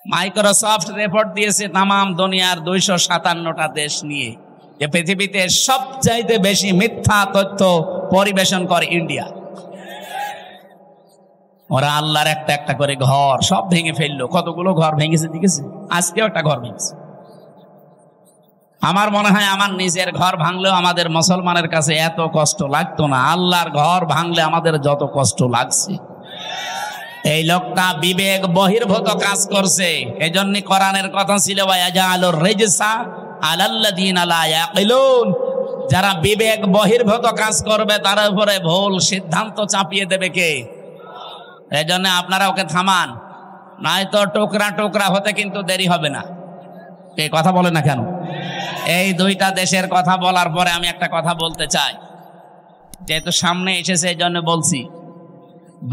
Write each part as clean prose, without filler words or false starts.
Microsoft report দিয়েছে তাম দুনিয়ার 257টা দেশ নিয়ে যে পৃথিবীতে সবচাইতে বেশি মিথ্যা তথ্য পরিবেশন করে ইন্ডিয়া। ওরা আল্লাহর একটা একটা করে ঘর সব ভেঙে ফেললো। কতগুলো ঘর ভেঙেছে দেখেছে? আজকেও একটা ঘর ভেঙেছে। আমার মনে হয় আমার নিজের ঘর ভাঙলেও আমাদের মুসলমানের কাছে এত কষ্ট লাগতো না, আল্লাহর ঘর ভাঙলে আমাদের যত কষ্ট লাগছে। এই লোকটা বিবেক বহির্ভূত কাজ করছে। এজন্য কোরআনের কথা ছিল ওয়ায়াজালুর রিজসা আলাল্লাযিনা লা ইয়াকিলুন, যারা বিবেক বহির্ভূত কাজ করবে তার উপরে ভুল সিদ্ধান্ত চাপিয়ে দেবে কে? এজন্য আপনারা ওকে থামান, নয়তো টুকরা টুকরা হতে কিন্তু দেরি হবে না। এই কথা বলে না কেন? এই দুইটা দেশের কথা বলার পরে আমি একটা কথা বলতে চাই, যেহেতু সামনে এসেছে এই জন্য বলছি।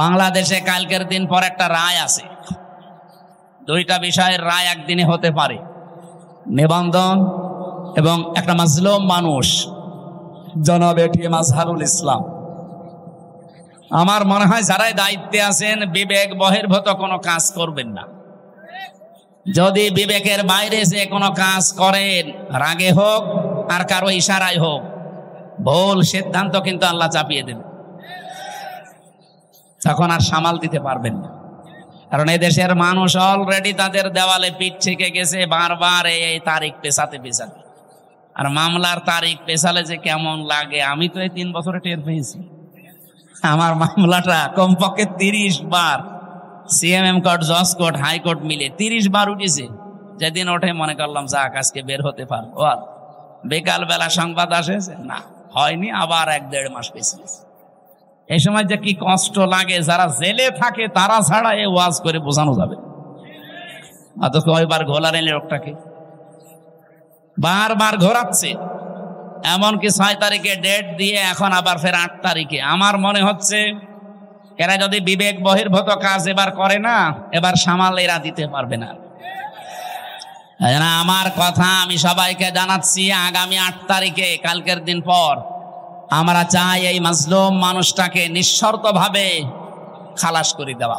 বাংলাদেশে কালকের দিন পর একটা রায় আছে, দুইটা বিষয়ের রায় একদিনে হতে পারে, নিবন্ধন এবং একটা মাজলুম মানুষ জনাব এটিএম আজহারুল ইসলাম। আমার মনে হয় যারাই দায়িত্বে আছেন বিবেক বহির্ভূত কোনো কাজ করবেন না। যদি বিবেকের বাইরে যে কোনো কাজ করেন, রাগে হোক আর কারো ইশারায় হোক, ভুল সিদ্ধান্ত কিন্তু আল্লাহ চাপিয়ে দেবে, তখন আর সামাল দিতে পারবেন না। কারণ এই দেশের মানুষ অলরেডি তাদের দেওয়ালে পিঠ থেকে গেছে বারবার এই তারিখ পেছাতে পেছাতে। আর মামলার তারিখ পেছালে যে কেমন লাগে আমি তো এই 3 বছরে টের পেয়েছি। আমার মামলাটা কমপক্ষে 30 বার সিএমএম কোর্ট, জজ কোর্ট, হাইকোর্ট মিলে 30 বার উঠেছে। যেদিন ওঠে মনে করলাম যাক আজকে বের হতে পারবো, আর বিকাল বেলা সংবাদ আসেছে না হয়নি, আবার 1-1.5 মাস পেছিয়েছে। এই সময় যে কি কষ্ট লাগে, যারা জেলে থাকে তারা ছাড়া এ ওয়াজ করে বোঝানো যাবে। অথচ কয়বার ঘোলার এলে লোকটাকে বারবার ঘোরাচ্ছে, এমনকি 6 তারিখে ডেট দিয়ে এখন আবার ফের 8 তারিখে। আমার মনে হচ্ছে এরা যদি বিবেক বহির্ভূত কাজ এবার করে না, এবার সামাল এরা দিতে পারবে না। আমার কথা আমি সবাইকে জানাচ্ছি, আগামী 8 তারিখে কালকের দিন পর আমরা চাই এই মাজলুম মানুষটাকে নিঃশর্তভাবে খালাস করে দেওয়া।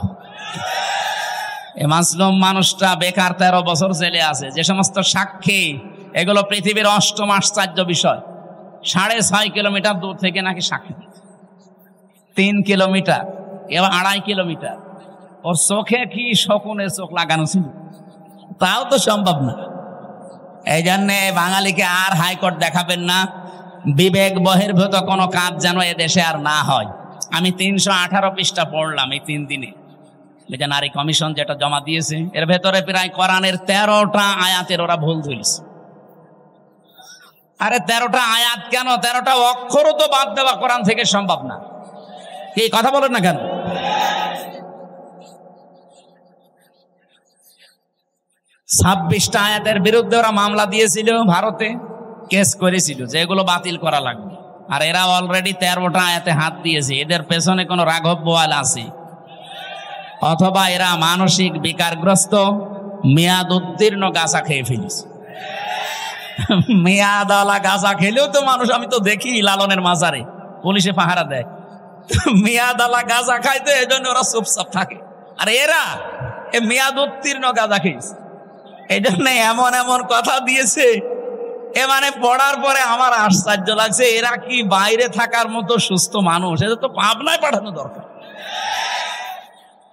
এই মাজলুম মানুষটা বেকার 13 বছর জেলে আছে। যে সমস্ত সাক্ষী, এগুলো পৃথিবীর 8ম আশ্চর্য বিষয়। 6.5 কিলোমিটার দূর থেকে নাকি সাক্ষী, 3 কিলোমিটার, এবার 2.5 কিলোমিটার। ওর চোখে কি শকুনে চোখ লাগানো ছিল, তাও তো সম্ভব না। এই জন্যে বাঙালিকে আর হাইকোর্ট দেখাবেন না, বিবেক বহির্ভূত কোনো কাজ যেন এ দেশে আর না হয়। আমি 318 পৃষ্ঠা পড়লাম এই 3 দিনে। যে নারী কমিশন যেটা জমা দিয়েছে, এর ভেতরে প্রায় কোরআনের 13টা আয়াতের ওরা ভুল ধরেছে। আরে 13টা আয়াত কেন, 13টা অক্ষরও তো বাদ দেওয়া কোরআন থেকে সম্ভব না। এই কথা বলেন না কেন? 26টা আয়াতের বিরুদ্ধে ওরা মামলা দিয়েছিল, ভারতে কেস করেছিল যে এগুলো বাতিল করা লাগবে। আর এরা অলরেডি 13টা আয়াতে হাত দিয়েছে। এদের পেছনে কোনো রাঘব বোয়াল আছে, অথবা এরা মানসিক বিকারগ্রস্ত মেয়াদ উত্তীর্ণ গাঁজা খেয়ে ফেলেছে। মেয়াদালা গাঁজা খেলেও তো মানুষ, আমি তো দেখি লালনের মাজারে পুলিশে পাহারা দেয়, মেয়াদালা গাঁজা খাইতে, এই জন্য ওরা চুপচাপ থাকে। আর এরা এ মেয়াদ উত্তীর্ণ গাঁজা খেয়েছে, এই জন্য এমন এমন কথা দিয়েছে। এ মানে পড়ার পরে আমার আশ্চর্য লাগছে, এরা কি বাইরে থাকার মতো সুস্থ মানুষ? এদের তো পাবনায় পাঠানো দরকার।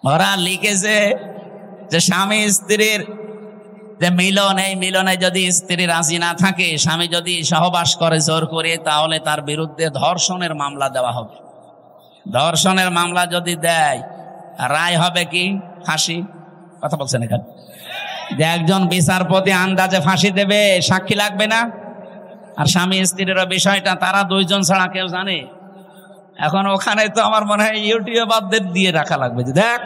ওরা লিখেছে যে স্বামী স্ত্রীর যে মিলন, এই মিলনে যদি স্ত্রী রাজি না থাকে, স্বামী যদি সহবাস করে জোর করে, তাহলে তার বিরুদ্ধে ধর্ষণের মামলা দেওয়া হবে। ধর্ষণের মামলা যদি দেয়, রায় হবে কি? ফাঁসি। কথা বলছেন এখানে যে একজন বিচারপতি আন্দাজে ফাঁসি দেবে, সাক্ষী লাগবে না। আর স্বামী স্ত্রীর বিষয়টা তারা 2 জন ছাড়া কেউ জানে। এখন ওখানে তো আমার মনে হয় ইউটিউবারদের দিয়ে রাখা লাগবে যে দেখ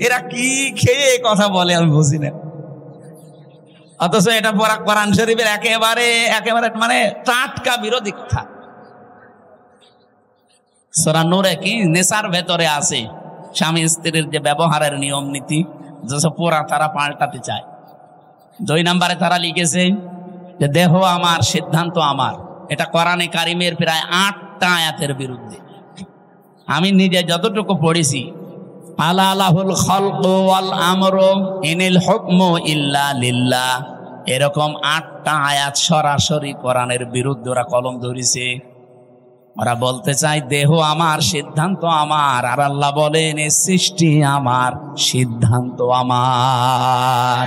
এরা কি খেয়ে কথা বলে, আমি বুঝি না। অথচ এটা কোরআন শরীফের একেবারে মানে টাটকা বিরোধী কথা। সূরা নূরে কি নেশার ভেতরে আছে স্বামী স্ত্রীর যে ব্যবহারের নিয়ম নীতি, যেসব পুরা তারা পাল্টাতে চায়। 2 নম্বরে তারা লিখেছে যে দেহ আমার, সিদ্ধান্ত আমার। এটা কোরআনে কারিমের প্রায় 8টা আয়াতের বিরুদ্ধে। আমি নিজে যতটুকু পড়েছি আলা লাহুল খালকু ওয়াল আমরু ইনিল হুকমু ইল্লা লিল্লাহ, এরকম 8টা আয়াত সরাসরি কোরআনের বিরুদ্ধে ওরা কলম ধরেছে। ওরা বলতে চায় দেহ আমার, সিদ্ধান্ত আমার, আর আল্লাহ বলেন এই সৃষ্টি আমার, সিদ্ধান্ত আমার।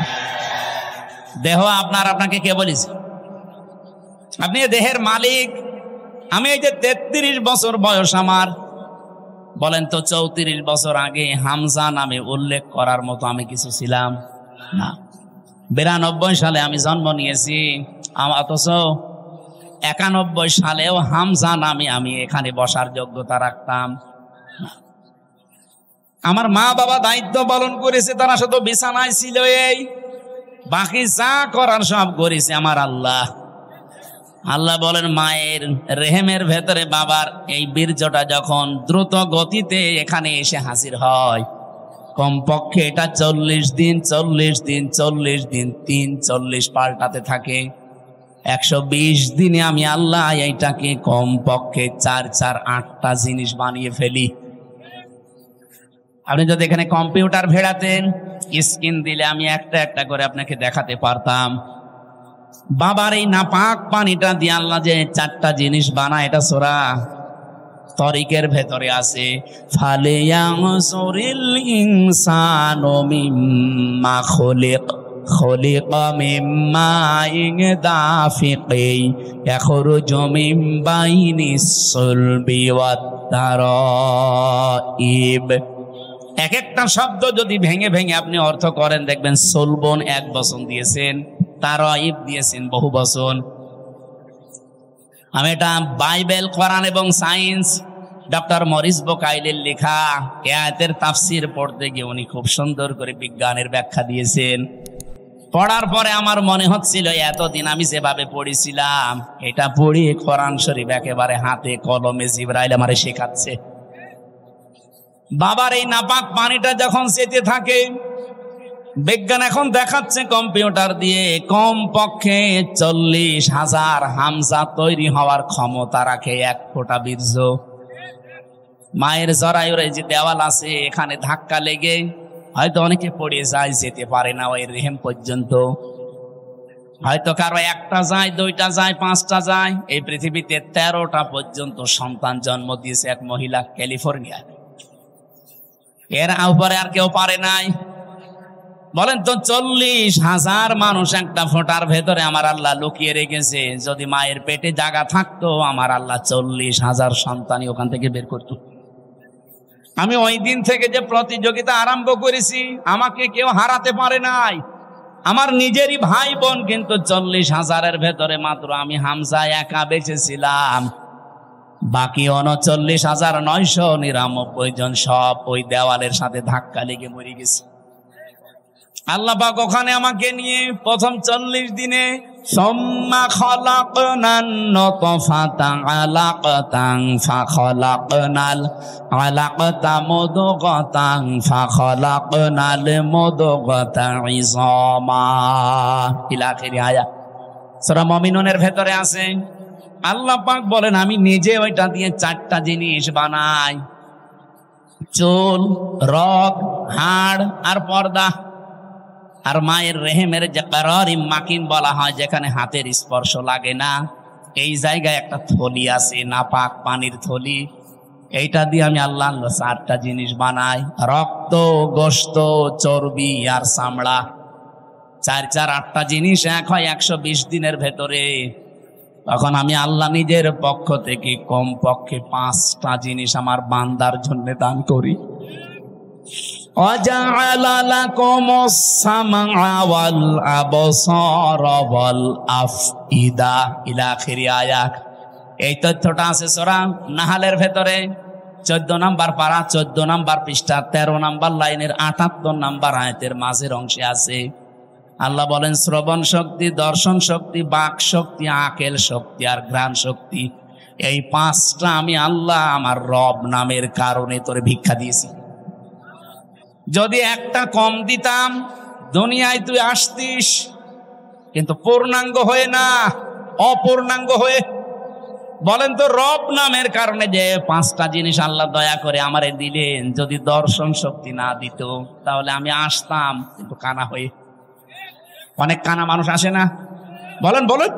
দেহ আপনার, আপনাকে কে বলেছে? আপনি দেহের মালিক। আমি এই যে 33 বছর বয়স আমার, বলেন তো 34 বছর আগে হামজা নামে উল্লেখ করার মতো আমি কিছু ছিলাম না। 92 সালে আমি জন্ম নিয়েছি, অথচ 91 সালেও হামজা নামে আমি এখানে বসার যোগ্যতা রাখতাম। আমার মা বাবা দায়িত্ব পালন করেছে, তারা শুধু বিছানায় ছিল, এই বাকি যা করার সব করেছে আমার আল্লাহ। আল্লাহ বলেন মায়ের রেহেমের ভেতরে বাবার এই বীর্যটা যখন দ্রুত গতিতে এখানে এসে হাজির হয়, কমপক্ষে এটা 40 দিন 40 দিন 40 দিন 40 পাল্টাতে থাকে। 120 দিনে আমি আল্লাহ এইটাকে কমপক্ষে 8টা জিনিস বানিয়ে ফেলি। আপনি যদি এখানে কম্পিউটার ভেড়াতেন, স্ক্রিন দিলে আমি একটা একটা করে আপনাকে দেখাতে পারতাম। বাবার এই নাপাক পানিটা দিয়ে আল্লাহ যে 4টা জিনিস বানায়, এটা সূরা তরিকের ভেতরে আছে। ফালিয়ানসুরিল ইনসানু মিম্মা খুলিক, খুলিকা মিম্মা দাফিকি ইয়াখরুজু মিন বাইনিস সুলবি ওয়াত তারাইব। এক একটা শব্দ যদি ভেঙে ভেঙে আপনি অর্থ করেন, দেখবেন সুলবন 1 বচন দিয়েছেন, তারাইব দিয়েছেন বহু বচন। আমি এটা বাইবেল, কোরআন এবং সায়েন্স, ডক্টর মরিস বোকাইলের লেখা এই আয়াতের তাফসীর পড়তে গিয়ে উনি খুব সুন্দর করে বিজ্ঞানের ব্যাখ্যা দিয়েছেন। পড়ার পরে আমার মনে হচ্ছিল এতদিন আমি যেভাবে পড়েছিলাম, এটা পড়ি কোরআন শরীফ একেবারে হাতে কলমে জিবরাইল আমারে শেখাচ্ছে। বাবার এই নাপাক পানিটা যখন যেতে থাকে, বিজ্ঞান এখন দেখাচ্ছে কম্পিউটার দিয়ে কমপক্ষে 40,000 হামজা তৈরি হওয়ার ক্ষমতা রাখে 1 ফোঁটা বীর্য। মায়ের জরায়ুর যে দেওয়াল আছে, এখানে ধাক্কা লেগে হয়তো অনেকে পড়ে যায়, যেতে পারে না ওই রেহেম পর্যন্ত। হয়তো কারো 1টা যায়, 2টা যায়, 5টা যায়। এই পৃথিবীতে 13টা পর্যন্ত সন্তান জন্ম দিয়েছে এক মহিলা ক্যালিফোর্নিয়া। এর উপরে আর কেউ পারে নাই। বলেন তো 40,000 মানুষ একটা ফোঁটার ভেতরে আমার আল্লাহ লুকিয়ে রেখেছে। যদি মায়ের পেটে জায়গা থাকতো, আমার আল্লাহ 40,000 সন্তানই ওখান থেকে বের করত। আমি ওই দিন থেকে যে প্রতিযোগিতা আরম্ভ করেছি, আমাকে কেউ হারাতে পারে নাই। আমার নিজেরই ভাই বোন, কিন্তু 40,000-এর ভেতরে মাত্র আমি হামজা একা বেঁচেছিলাম। বাকি 39,999 জন সব ওই দেওয়ালের সাথে ধাক্কা লেগে মরে গেছে। আল্লাহ পাক ওখানে আমাকে নিয়ে প্রথম 40 দিনে সুম্মা খালাকনান নুতফাতা আলাকাতান ফাখালাকনাল আলাকাতা মুদগাতান ফাখালাকনাল মুদগাতা ইযামা ইলা আখিরি আয়াত সূরা মুমিনুনের ভেতরে আছে। আল্লাহ পাক বলেন আমি নিজে ওইটা দিয়ে 4টা জিনিস বানাই, চুল, রগ, হাড় আর পর্দা। আর মায়ের রেহেমের যে কারারি মাকিন বলা হয়, যেখানে হাতের স্পর্শ লাগে না, এই জায়গায় একটা থলি আছে, নাপাক পানির থলি। এইটা দিয়ে আমি আল্লাহ 4টা জিনিস বানাই, রক্ত, গোশত, চর্বি আর চামড়া। 8টা জিনিস এক হয় 120 দিনের ভেতরে। তখন আমি আল্লাহ নিজের পক্ষ থেকে কমপক্ষে 5টা জিনিস আমার বান্দার জন্য দান করি। وَجَعَلَ لَكُمُ السَّمْعَ وَالْأَبْصَارَ وَالْأَفْئِدَةَ ইলা আখিরি আয়াত। এই তথ্যটা আছে সূরা নাহলের ভেতরে 14 নম্বর পারা, 14 নম্বর পৃষ্ঠা, 13 নম্বর লাইনের 78 নম্বর আয়াতের মাঝের অংশে আছে। আল্লাহ বলেন শ্রবণ শক্তি, দর্শন শক্তি, বাক শক্তি, আকেল শক্তি আর ঘ্রাণ শক্তি, এই 5টা আমি আল্লাহ আমার রব নামের কারণে তোরে ভিক্ষা দিয়েছি। যদি একটা কম দিতাম, দুনিয়ায় তুই আসতিস, কিন্তু পূর্ণাঙ্গ হয়ে না, অপূর্ণাঙ্গ হয়ে। বলেন তো, রব নামের কারণে যে 5টা জিনিস আল্লাহ দয়া করে আমারে দিলেন, যদি দর্শন শক্তি না দিত তাহলে আমি আসতাম কিন্তু কানা হয়ে। অনেক কানা মানুষ আসে না? বলেন বলেন।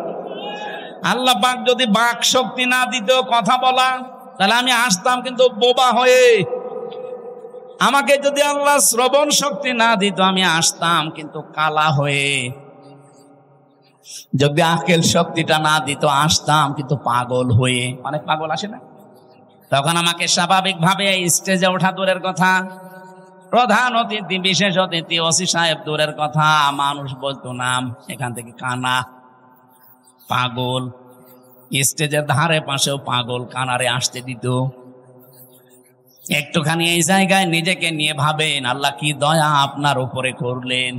আল্লাহ পাক যদি বাক শক্তি না দিত কথা বলা, তাহলে আমি আসতাম কিন্তু বোবা হয়ে। আমাকে যদি আল্লাহ শ্রবণ শক্তি না দিত আমি আসতাম কিন্তু কালা হয়ে। যদি আকেল শক্তিটা না দিত আসতাম কিন্তু পাগল হয়ে। অনেক পাগল আসে না? তখন আমাকে স্বাভাবিকভাবে স্টেজে ওঠা দূরের কথা, প্রধান অতিথি, বিশেষ অতিথি, ওসি সাহেব দূরের কথা, মানুষ বলতো নাম, এখান থেকে কানা, পাগল। স্টেজের ধারে পাশেও পাগল কানারে আসতে দিত। একটুখানি এই জায়গায় নিজেকে নিয়ে ভাবেন, আল্লাহ কি দয়া আপনার উপরে করলেন।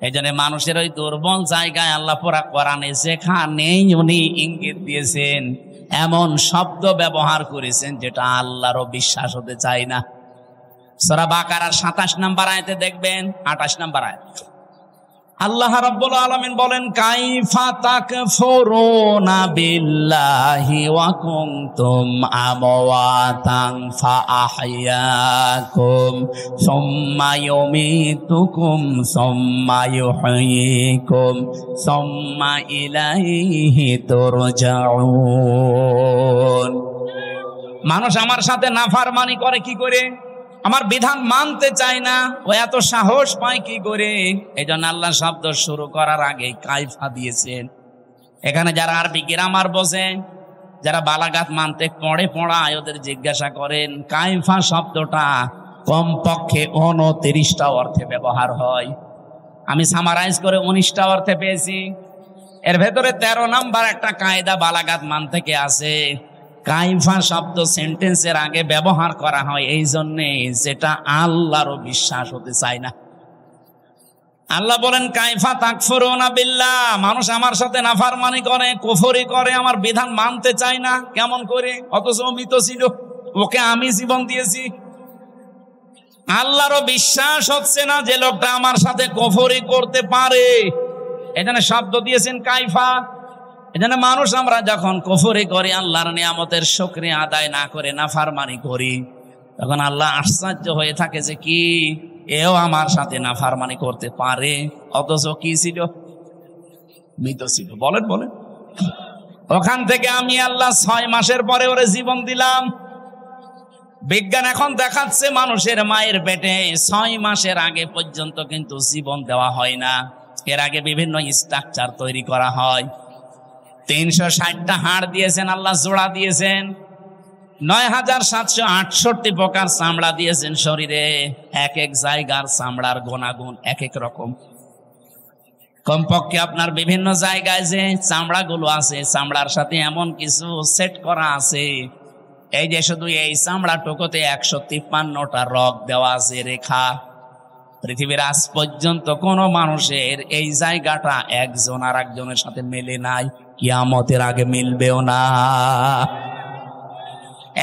এই জন্য মানুষের ওই দুর্বল জায়গায় আল্লাহ পুরা কোরআনে যেখানেই উনি ইঙ্গিত দিয়েছেন, এমন শব্দ ব্যবহার করেছেন যেটা আল্লাহরও বিশ্বাস হতে চায় না। সূরা বাকারার 27 নম্বর আয়াতে দেখবেন, 28 নম্বর আয়াত, আল্লাহ রাব্বুল আলামিন বলেন, কাইফা তাকফুরুনা বিল্লাহি ওয়া কুনতুম আমওয়াতান ফাআহইয়াকুম সুম্মা ইউমীতুকুম সুম্মা ইউহয়ীকুম সুম্মা ইলাইহি তুরজাউন। মানুষ আমার সাথে নাফরমানি করে কি করে? আমার বিধান মানতে চায় না, ও এত সাহস পায় কি করে? এই জন্য আল্লাহ শব্দ শুরু করার আগে কাইফা দিয়েছেন। এখানে যারা আরবি গ্রামার বোঝে, যারা বালাগাত মানতে পড়ায়, ওদের জিজ্ঞাসা করেন কাইফা শব্দটা কমপক্ষে 29টা অর্থে ব্যবহার হয়। আমি সামারাইজ করে 19টা অর্থে পেয়েছি। এর ভেতরে 13 নাম্বার একটা কায়দা বালাগাত মান থেকে আছে। কাইফা শব্দ সেন্টেন্সের আগে ব্যবহার করা হয় এই জন্যে যেটা আল্লাহরও বিশ্বাস হতে চায় না। আল্লাহ বলেন, কাইফা তাকফুরুনা বিল্লাহ, মানুষ আমার সাথে নাফরমানি করে, কুফরি করে, আমার বিধান মানতে চায় না। কেমন করে? অথচ মৃত ছিল, ওকে আমি জীবন দিয়েছি। আল্লাহরও বিশ্বাস হচ্ছে না যে লোকটা আমার সাথে কুফরি করতে পারে। এখানে শব্দ দিয়েছেন কাইফা। এজন্য মানুষ আমরা যখন কুফরি করি, আল্লাহর নিয়ামতের শুকরিয়া আদায় না করে নাফরমানি করি, তখন আল্লাহ আশ্চর্য হয়ে থাকে যে কি এও আমার সাথে নাফরমানি করতে পারে, অথচ কি ছিল? মৃত ছিল। বলেন বলেন। ওখান থেকে আমি আল্লাহ 6 মাসের পরে ওরে জীবন দিলাম। বিজ্ঞান এখন দেখাচ্ছে মানুষের মায়ের পেটে 6 মাসের আগে পর্যন্ত কিন্তু জীবন দেওয়া হয় না। এর আগে বিভিন্ন স্ট্রাকচার তৈরি করা হয়। 360টা হাড় দিয়েছেন আল্লাহ, জোড়া দিয়েছেন। 9768 প্রকার চামড়া দিয়েছেন শরীরে। এক এক জায়গার চামড়ার গুণাগুণ এক এক রকম। কমপক্ষে আপনার বিভিন্ন জায়গায় যে চামড়াগুলো আছে, চামড়ার সাথে এমন কিছু সেট করা আছে, এই যে শুধু এই চামড়াটুকুতে 153টা রগ দেওয়া আছে, রেখা। পৃথিবীর আজ পর্যন্ত কোন মানুষের এই জায়গাটা একজন আর একজনের সাথে মেলে নাই, কিয়ামতের আগে মিলবেও না।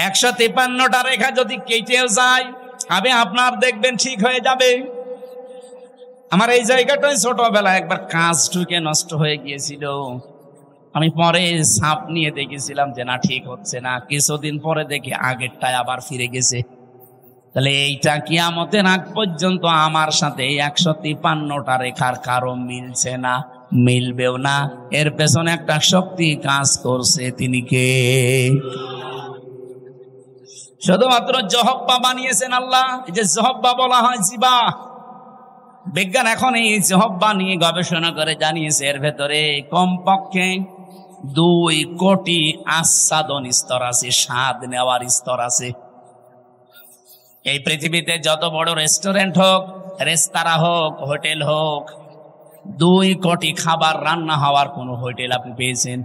153টা রেখা যদি কেটেও যায়, আমি আপনার দেখবেন ঠিক হয়ে যাবে। আমার এই জায়গাটাই ছোটবেলা একবার কাঁচ ঢুকে নষ্ট হয়ে গিয়েছিল। আমি পরে সাপ নিয়ে দেখেছিলাম যে না, ঠিক হচ্ছে না। কিছুদিন পরে দেখি আগেরটায় আবার ফিরে গেছে। তাহলে এইটা কিয়ামতের আগ পর্যন্ত আমার সাথে 153টা রেখার কারো মিলছে না, মিলবেও না। এর পেছনে একটা শক্তি কাজ করছে, তিনি কে? শুধুমাত্র জহব্বা বানিয়েছেন আল্লাহ। এই যে জহব্বা বলা হয় জিবা, বিজ্ঞান এখন এই জহব্বা নিয়ে গবেষণা করে জানিয়েছে এর ভেতরে কমপক্ষে 2 কোটি আস্বাদন স্তর আছে, স্বাদ নেওয়ার স্তর আছে। এই পৃথিবীতে যত বড় রেস্টুরেন্ট হোক, রেস্তোরাঁ হোক, হোটেল হোক, 2 কোটি খাবার রান্না হওয়ার কোন হোটেল আপনি পেয়েছেন?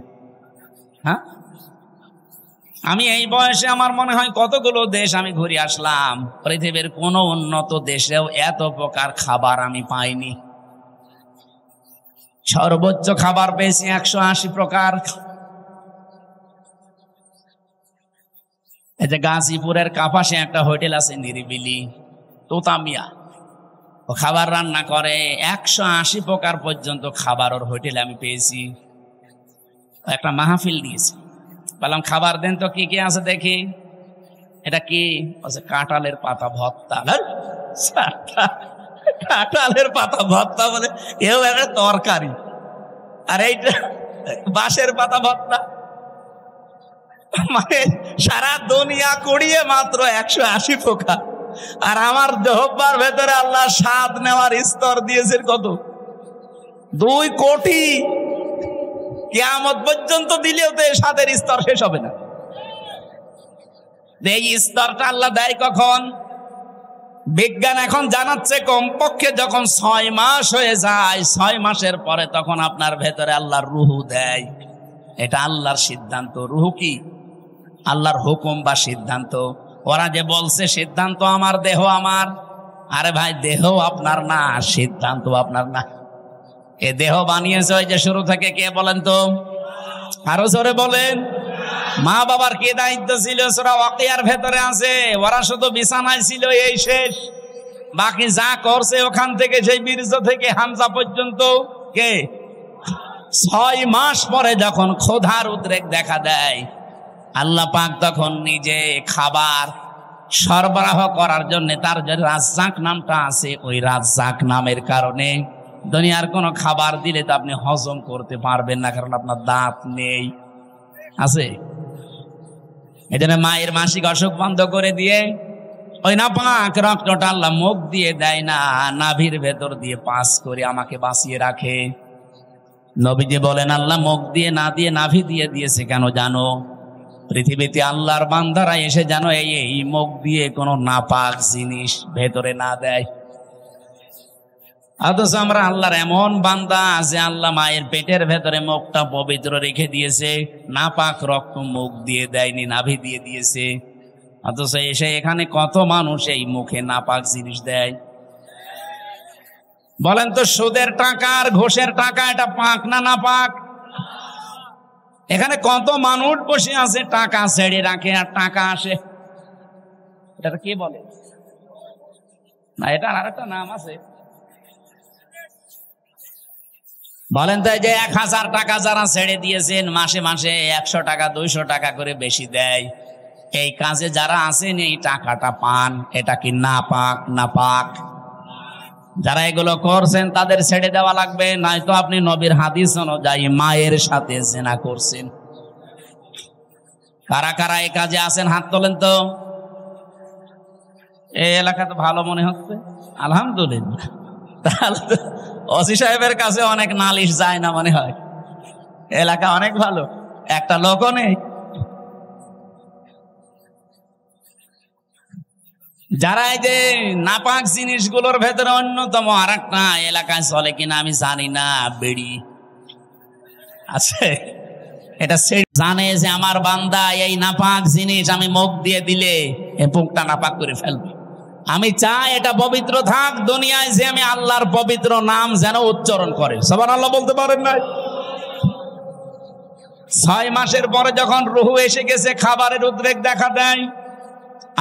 হ্যাঁ, আমি এই বয়সে আমার মনে হয় কতগুলো দেশ আমি ঘুরে আসলাম, পৃথিবীর কোন উন্নত দেশেও এত প্রকার খাবার আমি পাইনি। সর্বোচ্চ খাবার পেয়েছি 180 প্রকার। এই যে গাজীপুরের কাপাসে একটা হোটেল আছে নিরিবিলি, তোতামিয়া, ও খাবার রান্না করে 180 প্রকার পর্যন্ত খাবার ওর হোটেলে আমি পেয়েছি। একটা মাহফিল দিয়েছি, বললাম খাবার দেন তো, কি কি আছে দেখি। এটা কি? কাঁঠালের পাতা ভর্তা। কাঁঠালের পাতা ভর্তা বলে এও একটা তরকারি, আর এইটা বাঁশের পাতা ভর্তা। মানে সারা দুনিয়া কুড়িয়ে মাত্র 180 প্রকার, আর আমার দেহব্বার ভেতরে আল্লাহ স্বাদ নেওয়ার স্তর দিয়েছেন কত? 2 কোটি। কিয়ামত পর্যন্ত দিলেও তো এই স্বাদের স্তর শেষ হবে না। এই স্তরটা আল্লাহ দেয় কখন? বিজ্ঞান এখন জানাচ্ছে কমপক্ষে যখন 6 মাস হয়ে যায়, 6 মাসের পরে তখন আপনার ভেতরে আল্লাহর রুহু দেয়। এটা আল্লাহর সিদ্ধান্ত। রুহু কি? আল্লাহর হুকুম বা সিদ্ধান্ত। ওরা যে বলছে সিদ্ধান্ত আমার, দেহ আমার, আরে ভাই দেহ আপনার না, সিদ্ধান্ত আপনার না। এ দেহ বানিয়েছে ওই যে শুরু থেকে কে বলেন তো? আরো জোরে বলেন। মা বাবার কি দায়িত্ব ছিল? সূরা ওয়াকিয়ার ভেতরে আছে, ওরা শুধু বিছানায় ছিল, এই শেষ। বাকি যা করছে ওখান থেকে, সেই বীর্য থেকে হামজা পর্যন্ত কে? 6 মাস পরে যখন ক্ষুধার উদ্রেক দেখা দেয়, আল্লাহ পাক তখন নিজে খাবার সরবরাহ করার জন্য, তার যে রাজ্জাক নামটা আছে, ওই রাজ্জাক নামের কারণে দুনিয়ার কোনো খাবার দিলে তো আপনি হজম করতে পারবেন না, কারণ আপনার দাঁত নেই। আছে এই জন্য মায়ের মাসিক অসুখ বন্ধ করে দিয়ে ওই নাপাক রক্তটা আল্লাহ মুখ দিয়ে দেয় না, নাভির ভেতর দিয়ে পাস করে আমাকে বাঁচিয়ে রাখে। নবীজি বলেন আল্লাহ মুখ দিয়ে না দিয়ে নাভি দিয়ে দিয়েছে কেন জানো? পৃথিবীতে আল্লাহর বান্দারা এসে যেন এই মুখ দিয়ে কোনো নাপাক জিনিস ভেতরে না দেয়। অথচ আমরা আল্লাহর এমন বান্দা আছে, আল্লাহ মায়ের পেটের ভেতরে মুখটা পবিত্র রেখে দিয়েছে, নাপাক রক্ত মুখ দিয়ে দেয়নি, নাভি দিয়ে দিয়েছে। অথচ এসে এখানে কত মানুষ এই মুখে নাপাক জিনিস দেয়। বলেন তো, সুদের টাকা আর ঘুষের টাকা এটা পাক না নাপাক? এখানে কত মানুষ বসে আছে, টাকা ছেড়ে রাখে আর টাকা আসে। এটা কি বলে না? এটা আর একটা নাম আছে। বলেন তো, যে 1000 টাকা যারা ছেড়ে দিয়েছেন, মাসে মাসে 100 টাকা 200 টাকা করে বেশি দেয়, এই কাজে যারা আছেন এই টাকাটা পান, এটা কি নাপাক? নাপাক। যারা এগুলো করছেন তাদের ছেড়ে দেওয়া লাগবে, নয়তো আপনি নবীর হাদিস অনুযায়ী মায়ের সাথে জিনা করছেন। কারা কারা এই কাজে আছেন হাত তোলেন তো। এই এলাকা তো ভালো মনে হচ্ছে, আলহামদুলিল্লাহ। তাহলে ওসি সাহেবের কাছে অনেক নালিশ যায় না মনে হয়? এলাকা অনেক ভালো, একটা লোকও নেই। যারা এই যে নাপাক জিনিসগুলোর ভেতরে অন্যতম আর একটা এলাকায় চলে কিনা আমি জানি না, বিড়ি আছে। এটা সে জানে যে আমার বান্দা এই নাপাক জিনিস আমি মুখ দিয়ে দিলে এই মুখটা নাপাক করে ফেলবে। আমি চাই এটা পবিত্র থাক দুনিয়ায়, যে আমি আল্লাহর পবিত্র নাম যেন উচ্চারণ করে। সুবহানাল্লাহ বলতে পারেন না? 6 মাসের পরে যখন রুহু এসে গেছে, খাবারের উদ্রেক দেখা দেয়।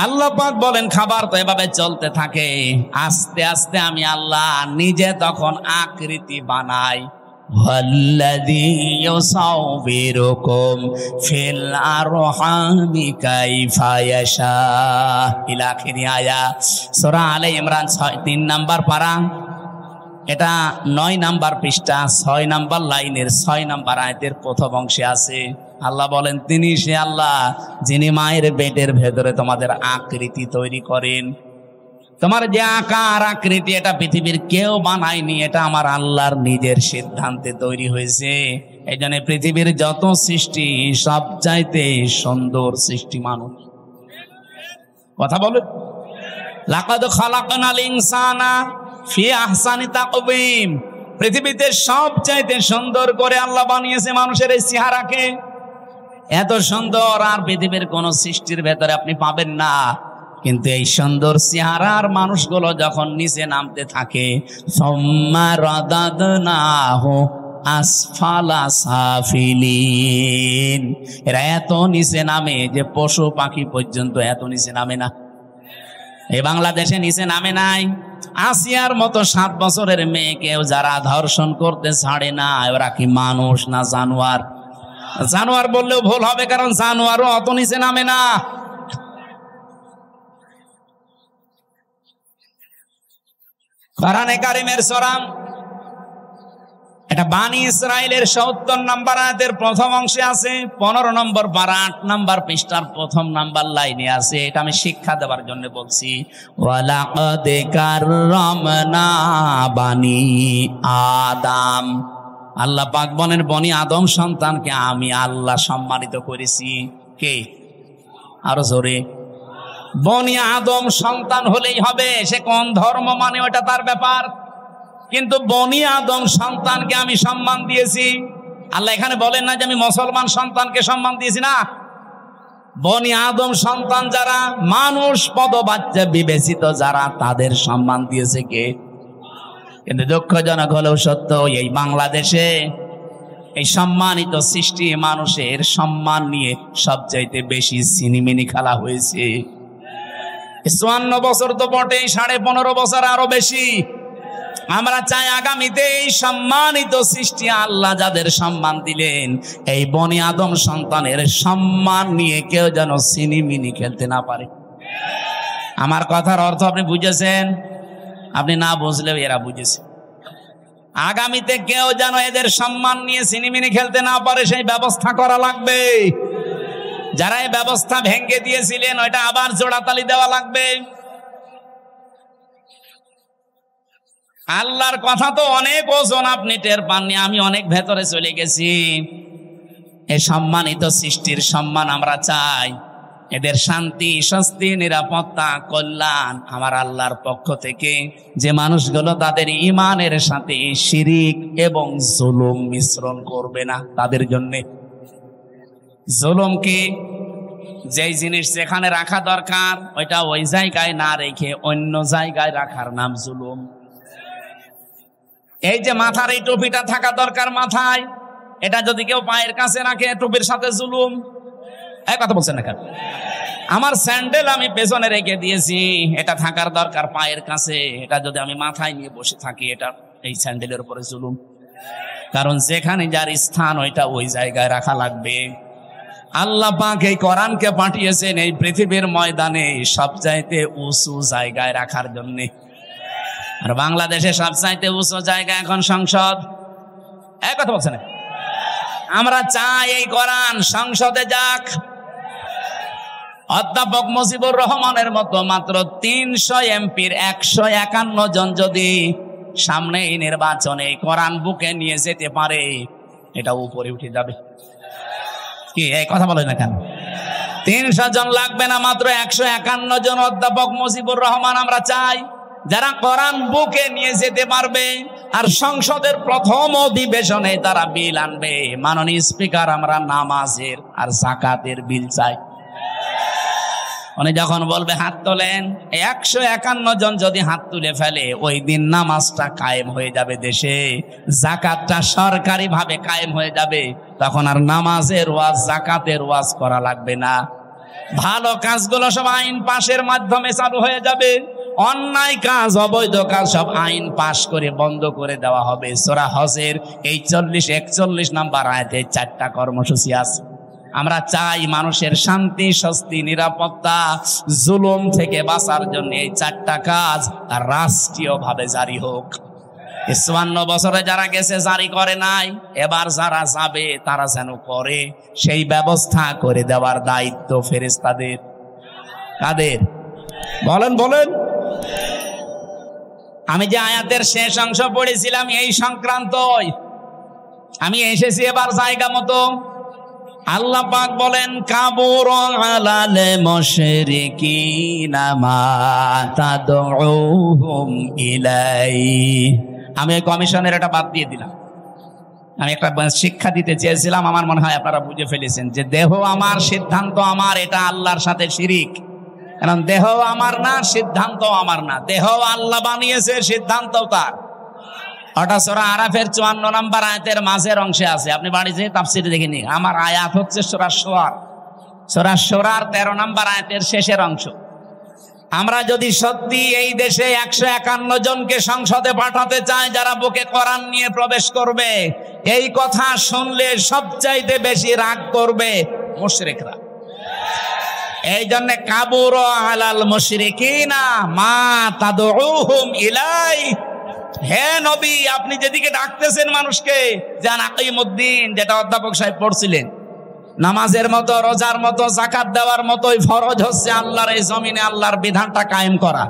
আল্লাহ পাক বলেন খাবার তো এভাবে চলতে থাকে, আস্তে আস্তে আমি আল্লাহ নিজে তখন আকৃতি বানাই। ওয়াল্লাযী ইউসাউবিরুকুম ফিল আরহামি কাইফা ইয়াশা ইলা আখিরি আয়াত। সূরা আলে ইমরান 3 নাম্বার পারা, এটা 9 নাম্বার পৃষ্ঠা, 6 নাম্বার লাইনের 6 নাম্বার আয়াতের প্রথম অংশে আছে। আল্লাহ বলেন তিনি সে আল্লাহ যিনি মায়ের পেটের ভেতরে তোমাদের আকৃতি তৈরি করেন। তোমার যে আকার আকৃতি এটা পৃথিবীর কেউ বানায়নি, এটা আমার আল্লাহর নিজের সিদ্ধান্তে তৈরি হয়েছে। এই জন্য পৃথিবীর যত সৃষ্টি সবচাইতে সুন্দর সৃষ্টি মানুষ। কথা বলে লাকাদ খালাকনাল ইনসানা ফি আহসানি তাকওয়িম। পৃথিবীতে সবচাইতে সুন্দর করে আল্লাহ বানিয়েছে মানুষের এই চেহারাকে। এত সুন্দর আর পৃথিবীর কোন সৃষ্টির ভেতরে আপনি পাবেন না। কিন্তু এই সুন্দর চেহারার মানুষগুলো যখন নিচে নামতে থাকে, সুম্মা রাদাদনাহু আসফালা সাফিলিন, এরা এত নিচে নামে যে পশু পাখি পর্যন্ত এত নিচে নামে না। এই বাংলাদেশে নিচে নামে নাই। আসিয়ার মতো 7 বছরের মেয়েকেও যারা ধর্ষণ করতে ছাড়ে না, ওরা কি মানুষ না জানোয়ার? জানোয়ার বললেও ভুল হবে, কারণ জানোয়ারও অত নিচে নামে না। কোরআনে কারিমের সূরা এটা বানি ইসরাইলের ৭০ নম্বর আয়াতের প্রথম অংশে আছে, ১৫ নম্বর পারা ৮ নম্বর পৃষ্ঠার প্রথম নাম্বার লাইনে আছে। এটা আমি শিক্ষা দেওয়ার জন্য বলছি। ওয়ালাকাদ কাররামনা বানি আদম, আল্লাহ পাক বলেন বনি আদম সন্তানকে আমি আল্লাহ সম্মানিত করেছি। কে? আরো জোরে। বনি আদম সন্তান হলেই হবে, সে কোন ধর্ম মানে ওটা তার ব্যাপার, কিন্তু বনি আদম সন্তানকে আমি সম্মান দিয়েছি। আল্লাহ এখানে বলেন না যে আমি মুসলমান সন্তানকে সম্মান দিয়েছি, না। বনি আদম সন্তান যারা মানুষ পদবাচ্য বিবেচিত যারা, তাদের সম্মান দিয়েছে কে? কিন্তু দুঃখজনক হলেও সত্য, এই বাংলাদেশে এই সম্মানিত সৃষ্টি মানুষের সম্মান নিয়ে সবচাইতে বেশি সিনিমিনি খেলা হয়েছে। ৫৪ বছর তো বটেই, ১৫.৫ বছর আরো বেশি। আমরা চাই আগামীতে এই সম্মানিত সৃষ্টি আল্লাহ যাদের সম্মান দিলেন, এই বনি আদম সন্তানের সম্মান নিয়ে কেউ যেন সিনিমিনি খেলতে না পারে। আমার কথার অর্থ আপনি বুঝেছেন? আপনি না বুঝলেও এরা বুঝেছে। আগামীতে কেউ যেন এদের সম্মান নিয়ে সিনিমিনি খেলতে না পারে, সেই ব্যবস্থা করা লাগবে। যারা এই ব্যবস্থা ভেঙে দিয়েছিলেন, ওইটা আবার জোড়াতালি দেওয়া লাগবে। আল্লাহর কথা তো অনেক ওজন, আপনি টের পাননি, আমি অনেক ভেতরে চলে গেছি। এই সম্মানিত সৃষ্টির সম্মান আমরা চাই, এদের শান্তি, স্বস্তি, নিরাপত্তা, কল্যাণ আমার আল্লাহর পক্ষ থেকে। যে মানুষগুলো তাদের ঈমানের সাথে শিরিক এবং জুলুম মিশ্রণ করবে না, তাদের জন্যে। জুলুমকে, যেই জিনিস যেখানে রাখা দরকার ওইটা ওই জায়গায় না রেখে অন্য জায়গায় রাখার নাম জুলুম। এই যে মাথার এই টুপিটা থাকা দরকার মাথায়, এটা যদি কেউ পায়ের কাছে রাখে, টুপির সাথে জুলুম। এই কথা বলছেন না কেন? আমার স্যান্ডেল আমি পেছনে রেখে দিয়েছি, এটা থাকার দরকার পায়ের কাছে, এটা যদি আমি মাথায় নিয়ে বসে থাকি, এটা এই স্যান্ডেলের উপরে জুলুম। কারণ যেখানে যার স্থান ওইটা ওই জায়গায় রাখা লাগবে। আল্লাহ পাক এই কোরআনকে পাঠিয়েছেন এই পৃথিবীর ময়দানে সবচাইতে উঁচু জায়গায় রাখার জন্য। আর বাংলাদেশে সবচাইতে উঁচু জায়গা এখন সংসদ। এক কথা বলছেন, আমরা চাই এই কোরআন সংসদে যাক। অধ্যাপক মুজিবুর রহমানের মতো মাত্র ৩০০ এমপির ১৫১ জন যদি সামনে এই নির্বাচনে কোরআন বুকে নিয়ে যেতে পারে, এটা উপরে উঠে যাবে। কি এই কথা বলে না কেন? ৩০০ জন লাগবে না, মাত্র ১৫১ জন অধ্যাপক মুজিবুর রহমান আমরা চাই, যারা কোরআন বুকে নিয়ে যেতে পারবে। আর সংসদের প্রথম অধিবেশনে তারা বিল আনবে। মাননীয় স্পিকার, আমরা নামাজের আর যাকাতের বিল চাই। উনি যখন বলবে হাত তোলেন, ১৫১ জন যদি হাত তুলে ফেলে, ওই দিন নামাজটা কায়েম হয়ে যাবে দেশে, যাকাতটা সরকারি ভাবে কায়েম হয়ে যাবে। তখন আর নামাজের ওয়াজ, যাকাতের ওয়াজ করা লাগবে না। ভালো কাজগুলো সব আইন পাশের মাধ্যমে চালু হয়ে যাবে। অন্যায় কাজ, অবৈধ কাজ সব আইন পাশ করে বন্ধ করে দেওয়া হবে। সূরা হজের এই ৪০-৪১ নাম্বার আয়াতে ৪টা কর্মসূচি আছে। আমরা চাই মানুষের শান্তি, স্বস্তি, নিরাপত্তা, জুলুম থেকে বাঁচার জন্য এই ৪টা কাজ রাষ্ট্রীয়ভাবে জারি হোক। ৫৪ বছরে যারা গেছে জারি করে নাই, এবার যারা যাবে তারা যেন করে, সেই ব্যবস্থা করে দেওয়ার দায়িত্ব ফেরেশতাদের। কাদের? বলেন বলেন। আমি যে আয়াতের শেষ অংশ পড়েছিলাম এই সংক্রান্তই আমি এসেছি এবার জায়গা মতো। আল্লাহ পাক বলেন, কাবুর আলাল মুশরিকিনা মা তাদউহুম ইলাই। আমি এই কমিশনের এটা বাদ দিয়ে দিলাম। আমি একটা শিক্ষা দিতে চেয়েছিলাম, আমার মনে হয় আপনারা বুঝে ফেলেছেন যে দেহ আমার, সিদ্ধান্ত আমার, এটা আল্লাহর সাথে শিরিক। কারণ দেহ আমার না, সিদ্ধান্ত আমার না। দেহ আল্লাহ বানিয়েছে, সিদ্ধান্ত তার। ওটা সূরা আরাফের ৫৪ নম্বর আয়াতের মাঝের অংশে আছে, আপনি বাড়ি যেয়ে তাফসীরে দেখে নিন। আমার আয়াত হচ্ছে সূরা শূরা, সূরা শূরার ১৩ নম্বর আয়াতের শেষের অংশ। আমরা যদি সত্যি এই দেশে 151 জনকে সংসদে পাঠাতে চাই যারা বুকে কোরআন নিয়ে প্রবেশ করবে, এই কথা শুনলে সবচাইতে বেশি রাগ করবে মুশরিকরা। এই জন্য কাবুর আলাল মুশরিকিনা মা তাদউহুম ইলাই। হে নবী, আপনি যেদিকে ডাকতেছেন মানুষকে, যান আকিমুদ্দিন, যেটা অধ্যাপক সাহেব পড়ছিলেন, নামাজের মতো, রোজার মতো, যাকাত দেওয়ার মতোই ফরজ হচ্ছে আল্লাহর এই জমিনে আল্লাহর বিধানটা কায়েম করা।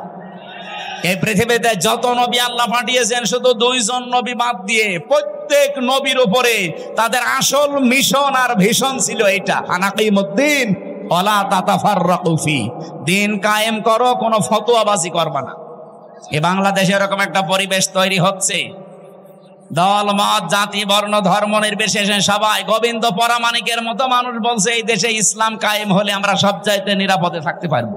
এই পৃথিবীতে যত নবী আল্লাহ পাঠিয়েছেন, শুধু 2 জন নবী বাদ দিয়ে প্রত্যেক নবীর উপরে তাদের আসল মিশন আর ভিশন ছিল এটা, আনাকিমুদ্দিন ওয়ালা তাতাফাররাকু ফি, দিন কায়েম করো, কোনো ফতোয়াবাজি করবা না। এই বাংলাদেশে এরকম একটা পরিবেশ তৈরি হচ্ছে, দল মত জাতি বর্ণ ধর্ম নির্বিশেষে সবাই গোবিন্দ পরামানিকের মতো মানুষ বলছে এই দেশে ইসলাম কায়েম হলে আমরা সবচাইতে নিরাপদে থাকতে পারবো।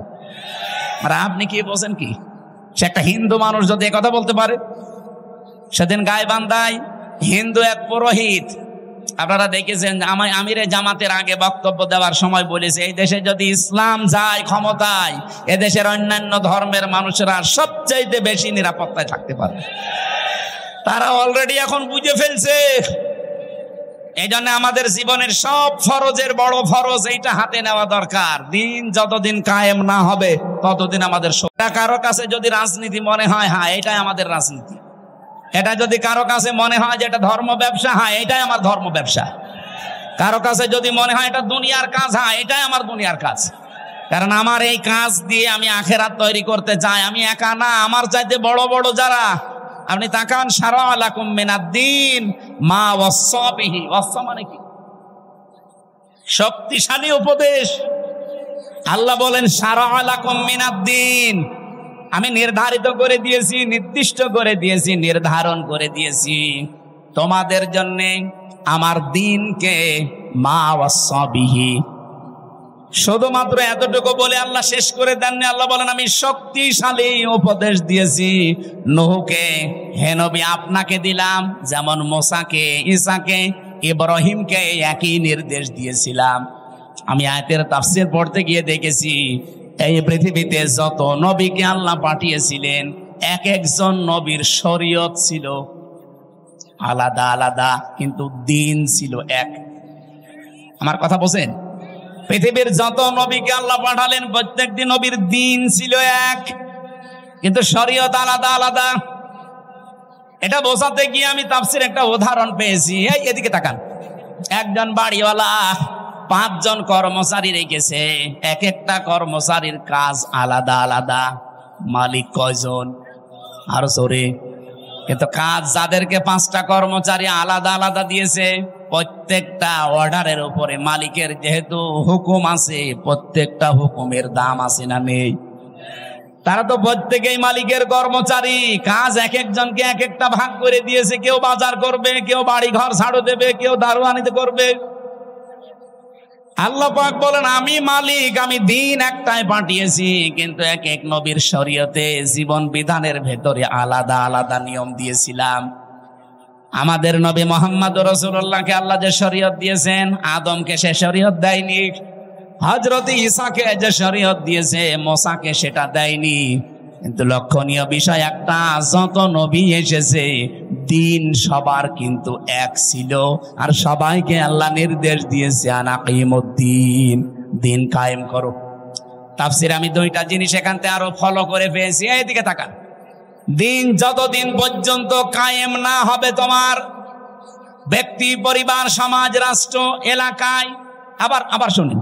আর আপনি কি বলছেন? কি সে একটা হিন্দু মানুষ যদি কথা বলতে পারে? সেদিন গাইবান্ধায় হিন্দু এক পুরোহিত, আপনারা দেখেছেন, আমিরে জামাতের আগে বক্তব্য দেওয়ার সময় বলেছে এই দেশে যদি ইসলাম যায় ক্ষমতায়, এদেশের অন্যান্য ধর্মের মানুষেরা সবচাইতে বেশি নিরাপত্তায় থাকতে পারবে। তারা অলরেডি এখন বুঝে ফেলছে। এই জন্য আমাদের জীবনের সব ফরজের বড় ফরজ এইটা হাতে নেওয়া দরকার। দিন যতদিন কায়েম না হবে ততদিন আমাদের। কারো কাছে যদি রাজনীতি মনে হয়, হ্যাঁ এটাই আমাদের রাজনীতি, এটা যদি কারো কাছে মনে হয় যে এটা ধর্ম ব্যবসা, হ্যাঁ এটাই আমার ধর্ম ব্যবসা। কারো কাছে যদি মনে হয় এটা দুনিয়ার কাজ, হ্যাঁ এটাই আমার দুনিয়ার কাজ। কারণ আমার এই কাজ দিয়ে আমি আখেরাত তৈরি করতে চাই। আমি একা না, আমার চাইতে বড় বড় যারা, আপনি তাকান, শারাআ লাকুম মিনাদ-দ্বীন মা ওয়াসসা বিহি। ওয়াসসা মানে কি? শক্তিশালী উপদেশ। আল্লাহ বলেন শারাআ লাকুম মিনাদ-দ্বীন, আমি নির্ধারিত করে দিয়েছি, নির্দিষ্ট করে দিয়েছি, নির্ধারণ করে দিয়েছি তোমাদের জন্য আমার দ্বীনকে, মা ওয়াসসা বিহি। শুধুমাত্র এতটুকু বলে আল্লাহ শেষ করে দেননি। আল্লাহ বলেন আমি শক্তিশালী উপদেশ দিয়েছি নূহকে। হে নবী, আপনাকে দিলাম যেমন মুসাকে, ঈসাকে, ইব্রাহিমকে একই নির্দেশ দিয়েছিলাম। আমি আয়াতের তাফসীর পড়তে গিয়ে দেখেছি এই পৃথিবীতে যত নবীকে আল্লাহ পাঠিয়েছিলেন, এক একজন নবীর শরীয়ত ছিল আলাদা আলাদা, কিন্তু দ্বীন ছিল এক। আমার কথা বোঝেন? পৃথিবীর যত নবীকে আল্লাহ পাঠালেন প্রত্যেকটি নবীর দ্বীন ছিল এক, কিন্তু শরীয়ত আলাদা আলাদা। এটা বোঝাতে গিয়ে আমি তাফসীরে একটা উদাহরণ পেয়েছি। এই এদিকে তাকান, একজন বাড়িওয়ালা 5 জন কর্মচারী রেখেছে, এক একটা কর্মচারীর কাজ আলাদা আলাদা। মালিক কয়জন? আরো জোরে। কিন্তু কাজ যাদেরকে 5টা কর্মচারী আলাদা আলাদা দিয়েছে, প্রত্যেকটা অর্ডারের উপরে মালিকের যেহেতু হুকুম আছে, প্রত্যেকটা হুকুমের দাম আছে না নেই? তারা তো প্রত্যেকেই মালিকের কর্মচারী, কাজ এক একজনকে এক একটা ভাগ করে দিয়েছে। কেউ বাজার করবে, কেউ বাড়ি ঘর ঝাড়ু দেবে, কেউ দারোয়ানিতে করবে। আল্লাহ পাক বলেন আমি মালিক, আমি দিন একটাই পাঠিয়েছি, কিন্তু এক এক নবীর শরীয়তে জীবন বিধানের ভেতরে আলাদা আলাদা নিয়ম দিয়েছিলাম। আমাদের নবী মুহাম্মদ রাসূলুল্লাহকে আল্লাহ যে শরীয়ত দিয়েছেন, আদমকে সে শরীয়ত দেয়নি। হযরত ঈসাকে যে শরীয়ত দিয়েছে, মুসাকে সেটা দেয়নি। কিন্তু লক্ষণীয় বিষয় একটা, যত নবী এসেছে দিন সবার কিন্তু এক ছিল, আর সবাইকে আল্লাহ নির্দেশ দিয়েছে আনাকিমুদ্দিন, দিন কায়েম করো। তাফসীরে আমি 2টা জিনিস এখান থেকে আরো ফলো করে পেয়েছি। এইদিকে তাকান, দিন যতদিন পর্যন্ত কায়েম না হবে তোমার ব্যক্তি, পরিবার, সমাজ, রাষ্ট্র, এলাকায়, আবার শুনুন,